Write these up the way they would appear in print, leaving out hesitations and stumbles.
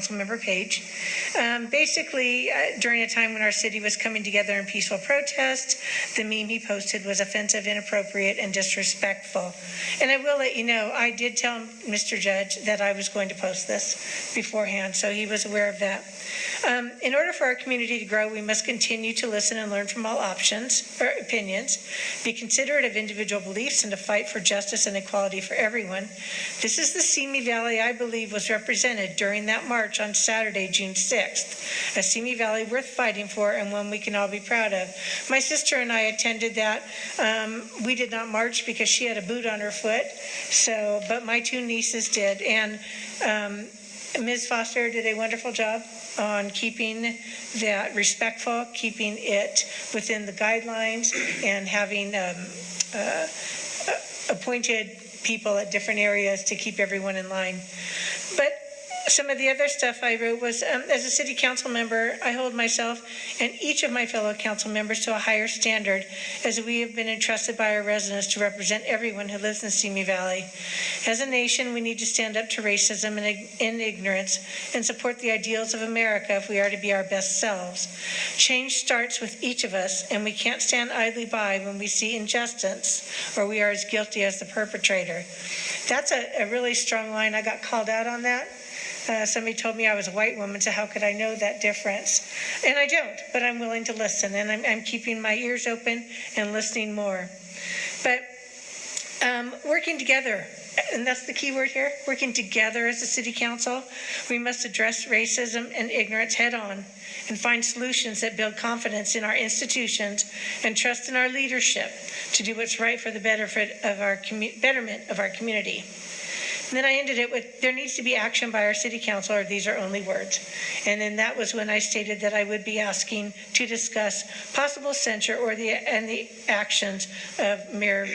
Councilmember Page. Basically, during a time when our city was coming together in peaceful protest, the meme he posted was offensive, inappropriate, and disrespectful. And I will let you know, I did tell Mr. Judge that I was going to post this beforehand, so he was aware of that. In order for our community to grow, we must continue to listen and learn from all options or opinions, be considerate of individual beliefs, and to fight for justice and equality for everyone. This is the Simi Valley I believe was represented during that march on Saturday, June 6th. A Simi Valley worth fighting for and one we can all be proud of. My sister and I attended that. We did not march because she had a boot on her foot, but my two nieces did. And Ms. Foster did a wonderful job on keeping that respectful, keeping it within the guidelines, and having appointed people at different areas to keep everyone in line. But some of the other stuff I wrote was, as a city council member, I hold myself and each of my fellow council members to a higher standard, as we have been entrusted by our residents to represent everyone who lives in Simi Valley. As a nation, we need to stand up to racism and ignorance and support the ideals of America if we are to be our best selves. Change starts with each of us, and we can't stand idly by when we see injustice or we are as guilty as the perpetrator. That's a really strong line. I got called out on that. Somebody told me I was a white woman, so how could I know that difference? And I don't, but I'm willing to listen, and I'm keeping my ears open and listening more. But working together, and that's the key word here, working together as a city council, we must address racism and ignorance head on and find solutions that build confidence in our institutions and trust in our leadership to do what's right for the betterment of our community. And then I ended it with, there needs to be action by our city council, or these are only words. And then that was when I stated that I would be asking to discuss possible censure and the actions of Mayor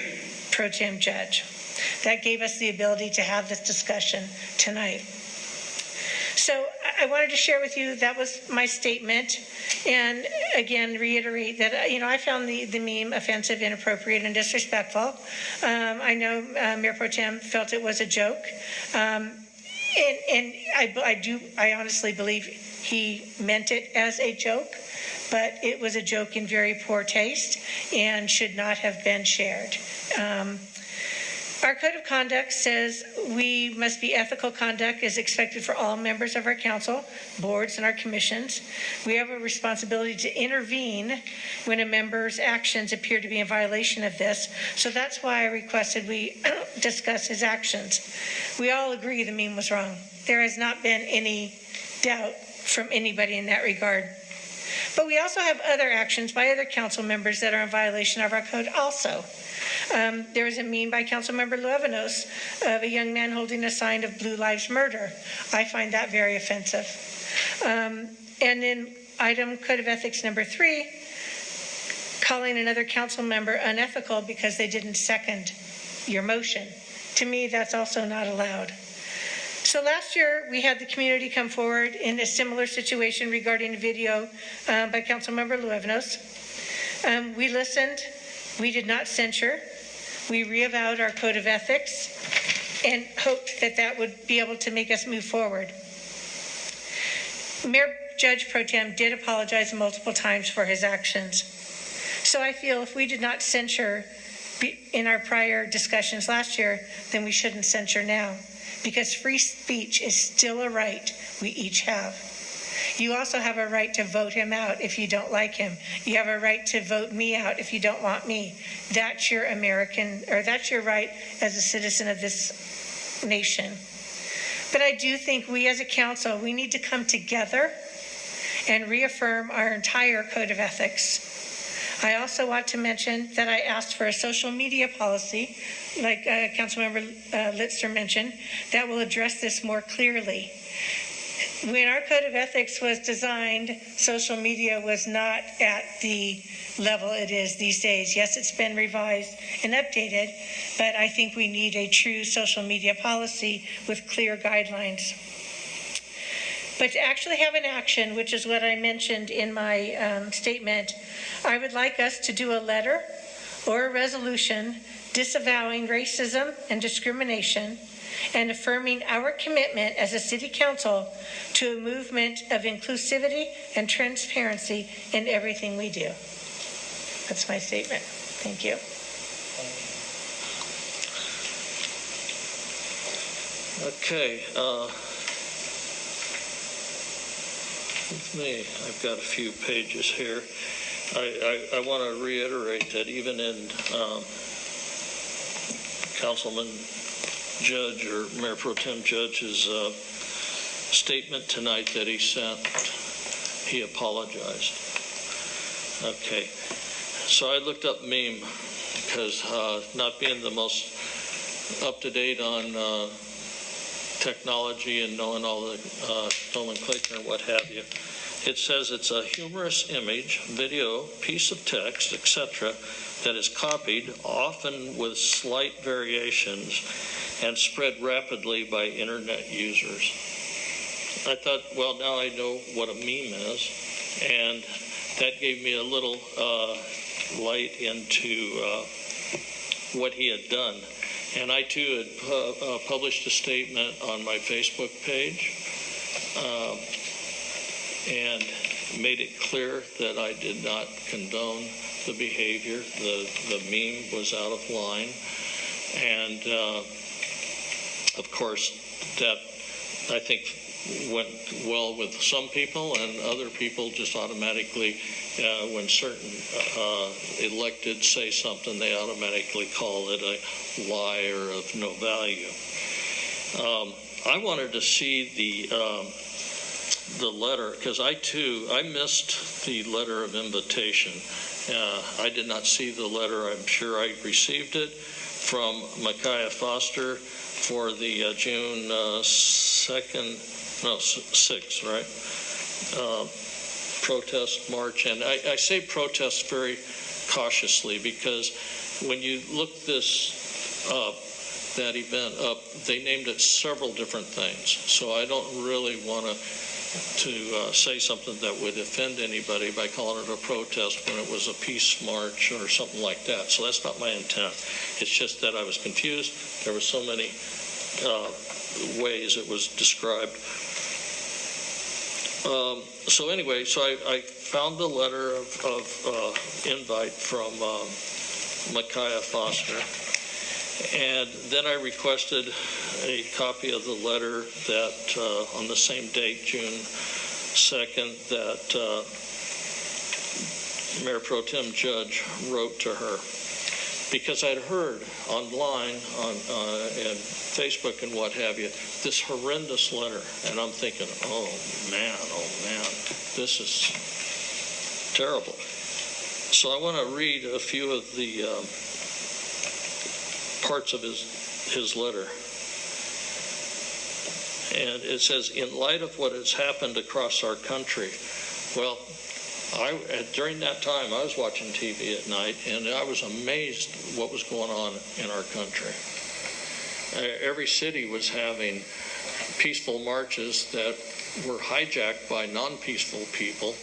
Pro Tem Judge. That gave us the ability to have this discussion tonight. So I wanted to share with you, that was my statement, and again reiterate that I found the meme offensive, inappropriate, and disrespectful. I know Mayor Pro Tem felt it was a joke, and I honestly believe he meant it as a joke, but it was a joke in very poor taste and should not have been shared. Our code of conduct says we must be ethical conduct is expected for all members of our council, boards, and our commissions. We have a responsibility to intervene when a member's actions appear to be in violation of this. So that's why I requested we discuss his actions. We all agree the meme was wrong. There has not been any doubt from anybody in that regard. But we also have other actions by other council members that are in violation of our code also. There was a meme by Councilmember Luevanos of a young man holding a sign of Blue Lives Murder. I find that very offensive. And in item Code of Ethics number 3, calling another council member unethical because they didn't second your motion. To me, that's also not allowed. So last year, we had the community come forward in a similar situation regarding a video by Councilmember Luevanos. We listened. We did not censure. We reavowed our code of ethics and hoped that that would be able to make us move forward. Mayor Judge Pro Tem did apologize multiple times for his actions. So I feel if we did not censure in our prior discussions last year, then we shouldn't censure now, because free speech is still a right we each have. You also have a right to vote him out if you don't like him. You have a right to vote me out if you don't want me. That's your that's your right as a citizen of this nation. But I do think we as a council, we need to come together and reaffirm our entire code of ethics. I also want to mention that I asked for a social media policy, like Councilmember Litster mentioned, that will address this more clearly. When our code of ethics was designed, social media was not at the level it is these days. Yes, it's been revised and updated, but I think we need a true social media policy with clear guidelines. But to actually have an action, which is what I mentioned in my statement, I would like us to do a letter or a resolution disavowing racism and discrimination and affirming our commitment as a city council to a movement of inclusivity and transparency in everything we do. That's my statement. Thank you. Okay. With me, I've got a few pages here. I want to reiterate that even in Councilman Judge or Mayor Pro Tem Judge's statement tonight that he sent, he apologized. Okay, so I looked up meme because not being the most up-to-date on technology and knowing all the nomenclature and what have you, it says it's a humorous image, video, piece of text, etc., that is copied, often with slight variations, and spread rapidly by internet users. I thought, well, now I know what a meme is, and that gave me a little light into what he had done. And I, too, had published a statement on my Facebook page and made it clear that I did not condone the behavior. The meme was out of line. And, of course, that, I think, went well with some people, and other people just automatically, when certain elected say something, they automatically call it a lie or of no value. I wanted to see the letter, because I missed the letter of invitation. I did not see the letter. I'm sure I received it from Micaiah Foster for the June 6th, right? Protest march. And I say protest very cautiously, because when you look this up, that event up, they named it several different things. So I don't really want to say something that would offend anybody by calling it a protest when it was a peace march or something like that. So that's not my intent. It's just that I was confused. There were so many ways it was described. So anyway, so I found the letter of invite from Micaiah Foster, and then I requested a copy of the letter that on the same date, June 2nd, that Mayor Pro Tem Judge wrote to her, because I'd heard online on Facebook and what have you, this horrendous letter, and I'm thinking, oh man, this is terrible. So I want to read a few of the parts of his letter. And it says, in light of what has happened across our country, well, during that time, I was watching TV at night, and I was amazed what was going on in our country. Every city was having peaceful marches that were hijacked by non-peaceful people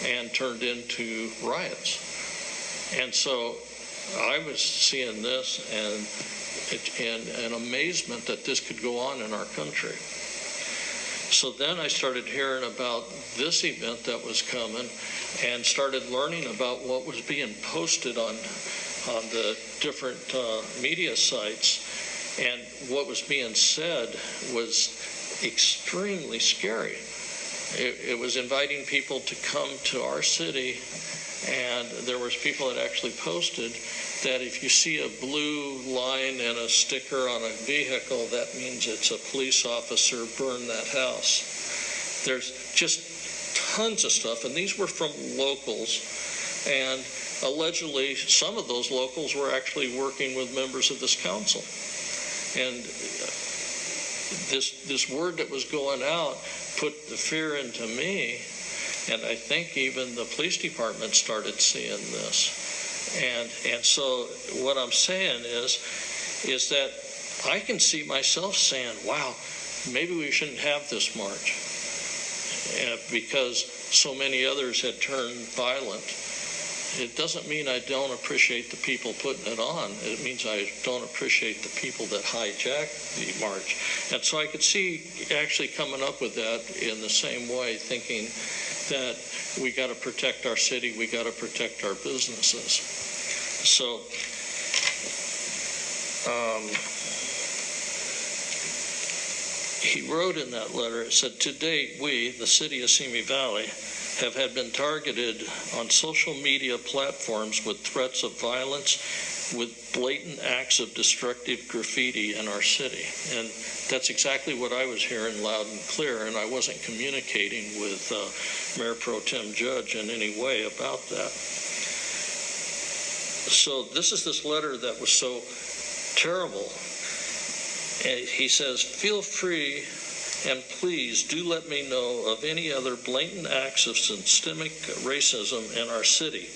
and turned into riots. And so I was seeing this and an amazement that this could go on in our country. So then I started hearing about this event that was coming and started learning about what was being posted on the different media sites, and what was being said was extremely scary. It was inviting people to come to our city, and there was people that actually posted that if you see a blue line and a sticker on a vehicle, that means it's a police officer, burn that house. There's just tons of stuff, and these were from locals, and allegedly some of those locals were actually working with members of this council. And this word that was going out put the fear into me, and I think even the police department started seeing this. And so what I'm saying is that I can see myself saying, wow, maybe we shouldn't have this march, because so many others had turned violent. it doesn't mean I don't appreciate the people putting it on. It means I don't appreciate the people that hijack the march. And so I could see actually coming up with that in the same way, thinking that we got to protect our city, we got to protect our businesses. So he wrote in that letter, it said, to date, we, the city of Simi Valley, have been targeted on social media platforms with threats of violence, with blatant acts of destructive graffiti in our city. And that's exactly what I was hearing loud and clear, and I wasn't communicating with Mayor Pro Tem Judge in any way about that. So this is this letter that was so terrible. And he says, feel free and please do let me know of any other blatant acts of systemic racism in our city.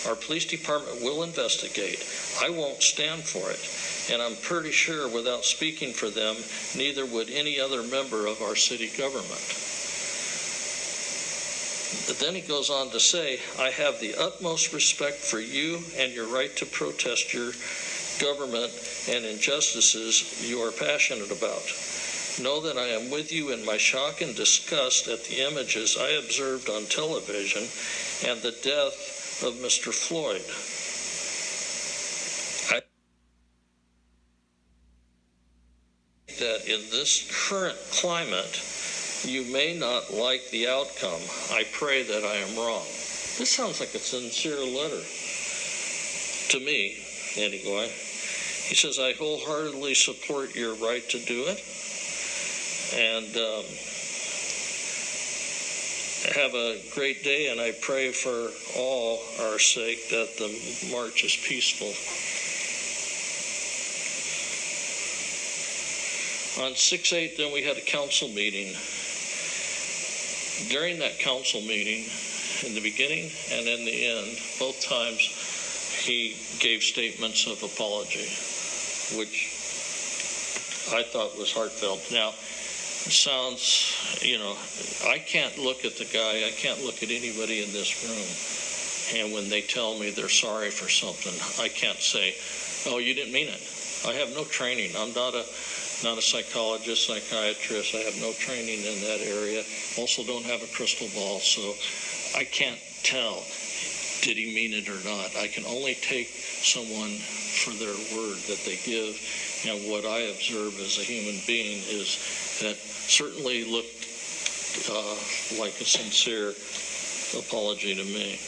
Our police department will investigate. I won't stand for it. And I'm pretty sure without speaking for them, neither would any other member of our city government. But then he goes on to say, I have the utmost respect for you and your right to protest your government and injustices you are passionate about. Know that I am with you in my shock and disgust at the images I observed on television and the death of Mr. Floyd. I think that in this current climate, you may not like the outcome. I pray that I am wrong. This sounds like a sincere letter. To me, anyway. He says, I wholeheartedly support your right to do it. And have a great day, and I pray for all our sake that the march is peaceful. On 6/8, then we had a council meeting. During that council meeting, in the beginning and in the end, both times he gave statements of apology, which I thought was heartfelt. Now, it sounds, I can't look at the guy, I can't look at anybody in this room, and when they tell me they're sorry for something, I can't say, oh, you didn't mean it. I have no training. I'm not a psychologist, psychiatrist. I have no training in that area. Also don't have a crystal ball, so I can't tell, did he mean it or not. I can only take someone for their word that they give, and what I observe as a human being is that certainly looked like a sincere apology to me.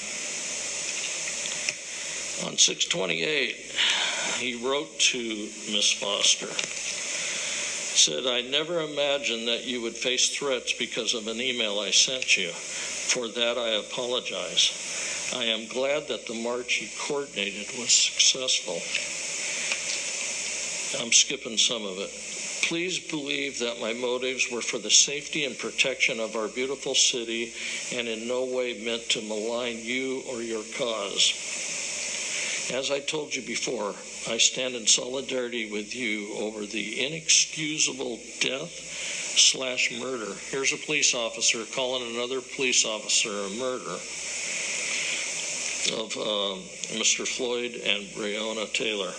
On 6/28, he wrote to Miss Foster, said, I never imagined that you would face threats because of an email I sent you. For that, I apologize. I am glad that the march you coordinated was successful. I'm skipping some of it. Please believe that my motives were for the safety and protection of our beautiful city and in no way meant to malign you or your cause. As I told you before, I stand in solidarity with you over the inexcusable death/murder. Here's a police officer calling another police officer a murder of Mr. Floyd and Breonna Taylor.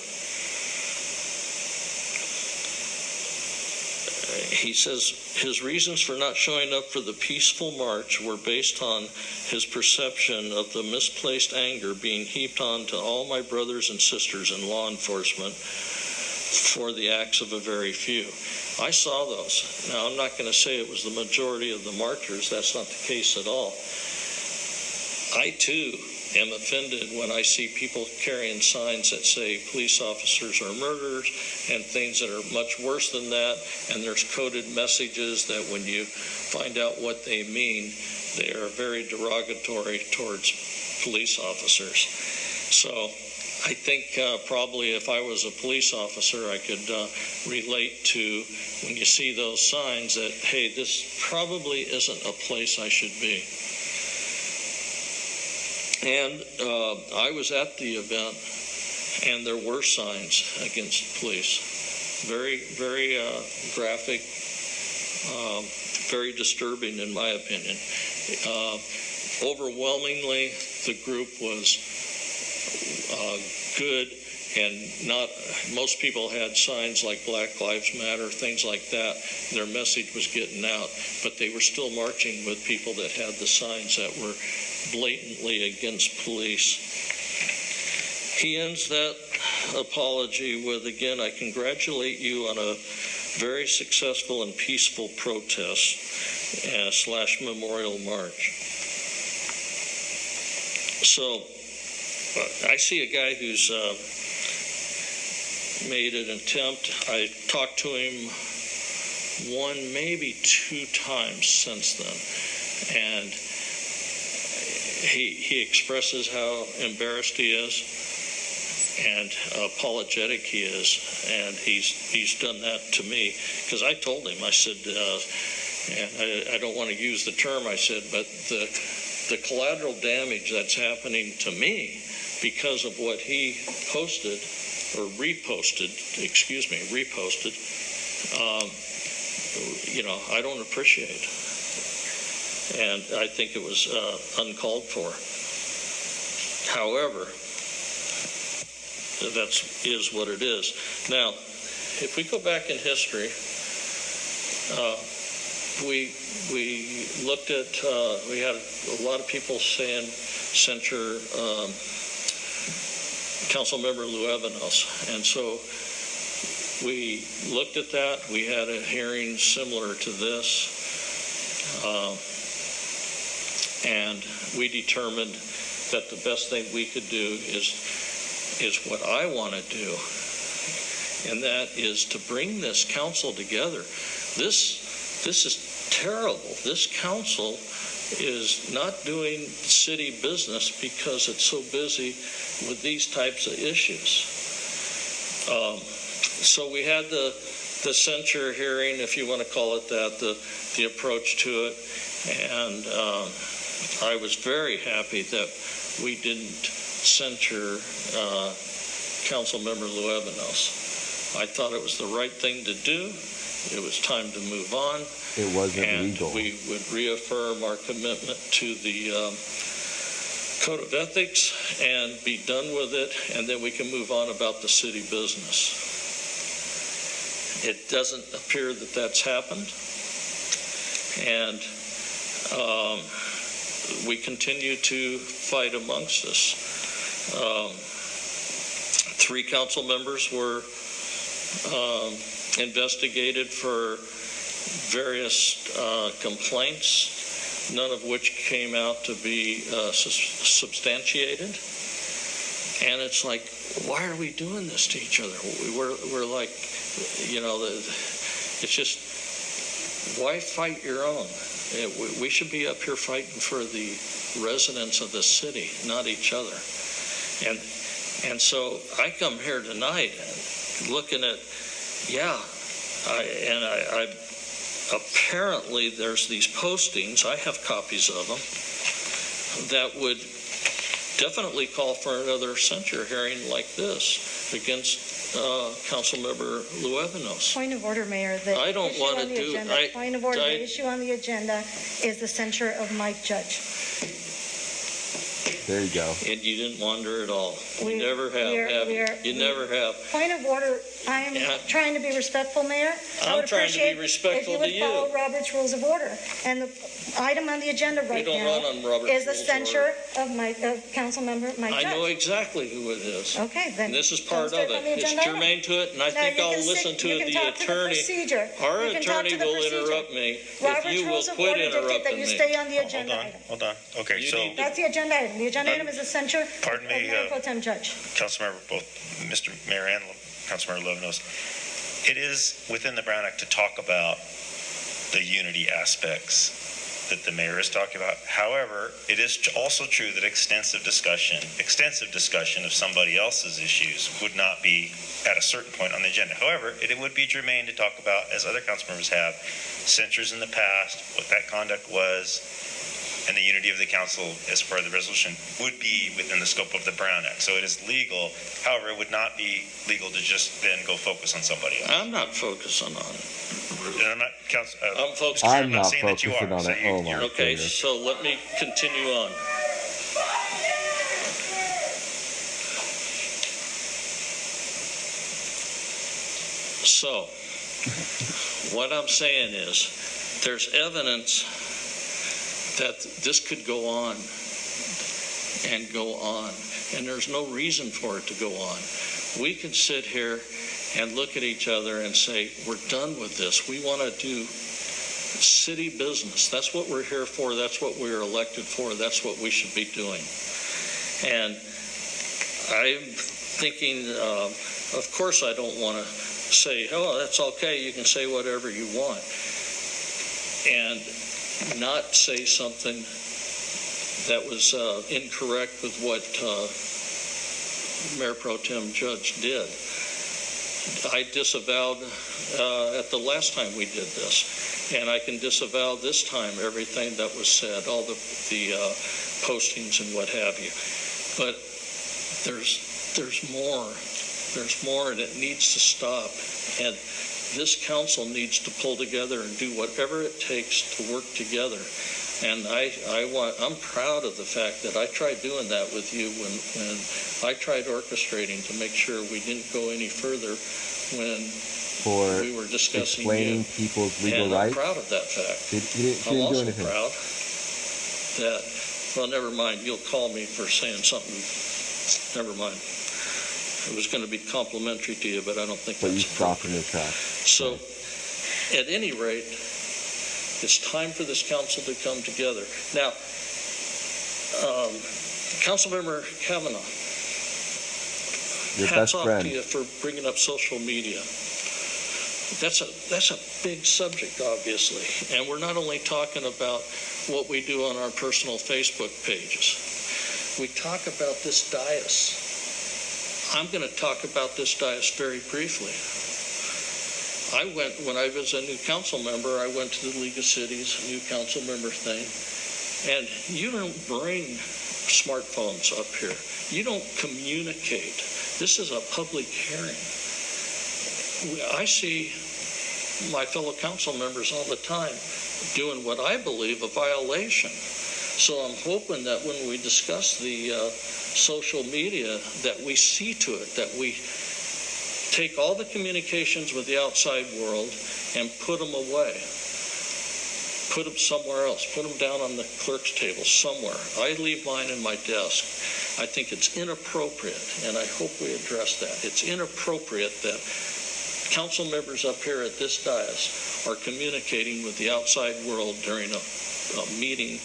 He says his reasons for not showing up for the peaceful march were based on his perception of the misplaced anger being heaped on to all my brothers and sisters in law enforcement for the acts of a very few. I saw those. Now, I'm not going to say it was the majority of the marchers. That's not the case at all. I, too, am offended when I see people carrying signs that say police officers are murderers and things that are much worse than that, and there's coded messages that when you find out what they mean, they are very derogatory towards police officers. So I think probably if I was a police officer, I could relate to when you see those signs that, hey, this probably isn't a place I should be. And I was at the event, and there were signs against police. Very, very graphic, very disturbing in my opinion. Overwhelmingly, the group was good, and not, most people had signs like Black Lives Matter, things like that. Their message was getting out, but they were still marching with people that had the signs that were blatantly against police. He ends that apology with, again, I congratulate you on a very successful and peaceful protest / memorial march. So I see a guy who's made an attempt. I talked to him one, maybe two times since then, and he expresses how embarrassed he is and apologetic he is, and he's done that to me, because I told him, I said, and I don't want to use the term, I said, but the collateral damage that's happening to me because of what he posted, or reposted, I don't appreciate. And I think it was uncalled for. However, that is what it is. Now, if we go back in history, we looked at, we had a lot of people saying censure Councilmember Luevanos, and so we looked at that. We had a hearing similar to this, and we determined that the best thing we could do is what I want to do, and that is to bring this council together. This is terrible. This council is not doing city business because it's so busy with these types of issues. So we had the censure hearing, if you want to call it that, the approach to it, and I was very happy that we didn't censure Councilmember Luevanos. I thought it was the right thing to do. It was time to move on. It wasn't and legal. We would reaffirm our commitment to the Code of Ethics and be done with it, and then we can move on about the city business. It doesn't appear that that's happened, and we continue to fight amongst us. 3 council members were investigated for various complaints, none of which came out to be substantiated. And it's like, why are we doing this to each other? We're like, it's just, why fight your own? We should be up here fighting for the residents of the city, not each other. And so I come here tonight looking at, I apparently there's these postings, I have copies of them, that would definitely call for another censure hearing like this against Councilmember Luevanos. Point of order, Mayor. I don't want to do it. Point of order. The issue on the agenda is the censure of Mike Judge. There you go. And you didn't wander at all. You never have you? You never have. Point of order. I am trying to be respectful, Mayor. I'm trying to be respectful to you. If you would follow Robert's Rules of Order. And the item on the agenda right now is the censure of Councilmember Mike Judge. I know exactly who it is. Okay, then. And this is part of it. It's germane to it, and I think I'll listen to the attorney. Our attorney will interrupt me if you will quit interrupting me. me. Stay on the agenda item. Hold on. Okay, so That's the agenda item. The agenda item is the censure of pardon me, Mayor Pro Tem Judge. Councilmember, both Mr. Mayor and Councilmember Luevanos, it is within the Brown Act to talk about the unity aspects that the mayor is talking about. However, it is also true that extensive discussion of somebody else's issues would not be at a certain point on the agenda. However, it would be germane to talk about, as other council members have, censures in the past, what that conduct was, and the unity of the council as part of the resolution would be within the scope of the Brown Act. So it is legal. However, it would not be legal to just then go focus on somebody else. I'm not focusing on it. And I'm not, I'm focused. I'm not saying that you focusing are. on So it. Oh my Okay, goodness. so let me continue on. So, what I'm saying is, there's evidence that this could go on and go on, and there's no reason for it to go on. We can sit here and look at each other and say, we're done with this. We want to do city business. That's what we're here for. That's what we're elected for. That's what we should be doing. And I'm thinking, of course I don't want to say, oh, that's okay, you can say whatever you want, and not say something that was incorrect with what Mayor Pro Tem Judge did. I disavowed at the last time we did this, and I can disavow this time everything that was said, all the postings and what have you. But there's more, and it needs to stop. And this council needs to pull together and do whatever it takes to work together. And I'm proud of the fact that I tried doing that with you when I tried orchestrating to make sure we didn't go any further when we were discussing explaining people's legal rights. I'm proud of that fact. I'm also proud that, well, never mind, you'll call me for saying something. Never mind. It was going to be complimentary to you, but I don't think but that's you stopped in your tracks. So, at any rate, it's time for this council to come together. Now, Councilmember Cavanaugh, your hats best off friend. to you for bringing up social media. That's a big subject, obviously, and we're not only talking about what we do on our personal Facebook pages. We talk about this dais. I'm going to talk about this dais very briefly. When I was a new council member, I went to the League of Cities, new council member thing, and you don't bring smartphones up here. You don't communicate. This is a public hearing. I see my fellow council members all the time doing what I believe a violation. So I'm hoping that when we discuss the social media, that we see to it, that we take all the communications with the outside world and put them away. Put them somewhere else. Put them down on the clerk's table somewhere. I leave mine in my desk. I think it's inappropriate, and I hope we address that. It's inappropriate that council members up here at this dais are communicating with the outside world during a meeting,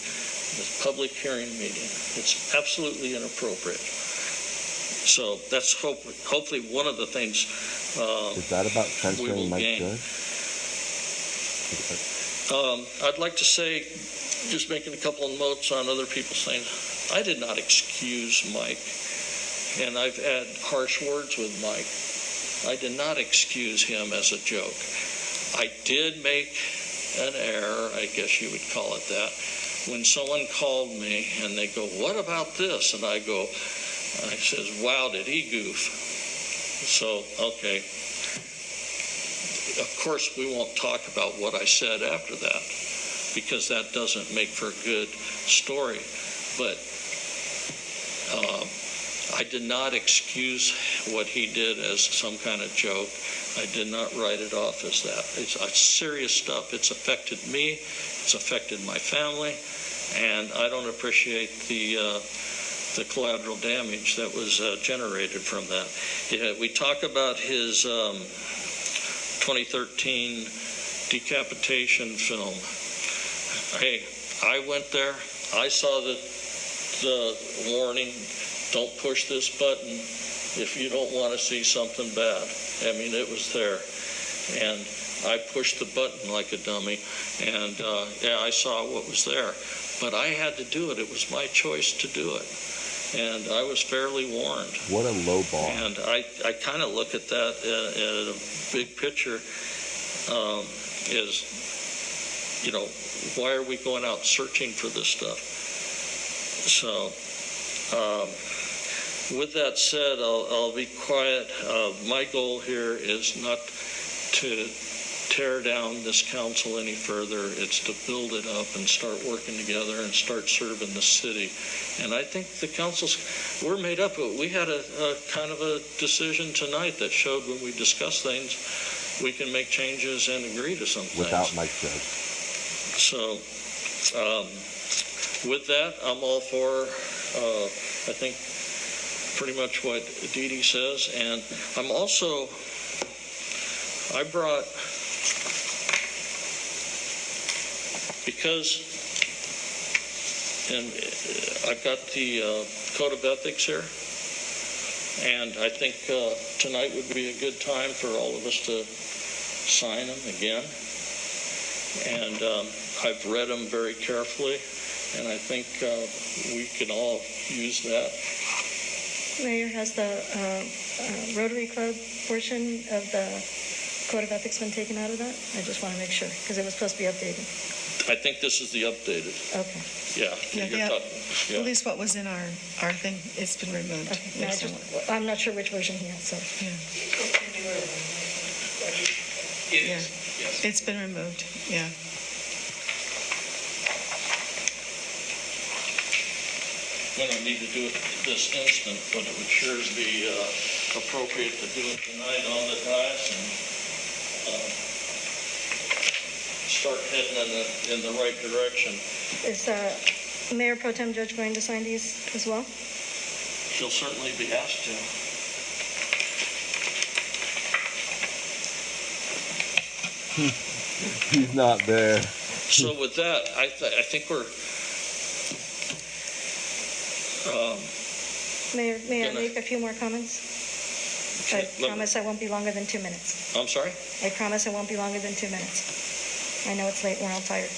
this public hearing meeting. It's absolutely inappropriate. So that's hopefully one of the things is that about censoring Mike Good? I'd like to say, just making a couple of notes on other people's things, I did not excuse Mike, and I've had harsh words with Mike. I did not excuse him as a joke. I did make an error, I guess you would call it that, when someone called me and they go, what about this? And I says, wow, did he goof? So, okay. Of course, we won't talk about what I said after that, because that doesn't make for a good story. But I did not excuse what he did as some kind of joke. I did not write it off as that. It's serious stuff. It's affected me. It's affected my family. And I don't appreciate the collateral damage that was generated from that. Yeah, we talk about his 2013 decapitation film. Hey, I went there. I saw the warning, don't push this button if you don't want to see something bad. I mean, it was there. And I pushed the button like a dummy. And yeah, I saw what was there. But I had to do it. It was my choice to do it. And I was fairly warned. What a low bar. And I kind of look at that at a big picture is, you know, why are we going out searching for this stuff? So with that said, I'll be quiet. My goal here is not to tear down this council any further. It's to build it up and start working together and start serving the city. And I think the councils, we're made up. We had a kind of a decision tonight that showed when we discussed things we can make changes and agree to some things. Without Mike Judge. So, with that, I'm all for, I think, pretty much what Dee Dee says. And I'm also, I brought, because, and I've got the Code of Ethics here, and I think tonight would be a good time for all of us to sign them again. And I've read them very carefully, and I think we can all use that. Mayor, has the Rotary Club portion of the Code of Ethics been taken out of that? I just want to make sure, because it was supposed to be updated. I think this is the updated. Okay. Yeah. Yeah, you're talking- at least what was in our thing, it's been removed. Okay. No, I'm not sure which version he has, so. Yeah, it's been removed, yeah. We don't need to do it this instant, but it would sure be appropriate to do it tonight on the dais and start heading in the right direction. Is Mayor Pro Tem Judge going to sign these as well? She'll certainly be asked to. He's not there. So with that, I think we're. Mayor, may I Gonna- make a few more comments? I Okay, let- promise I won't be longer than 2 minutes. I'm sorry? I promise I won't be longer than 2 minutes. I know it's late, we're all tired.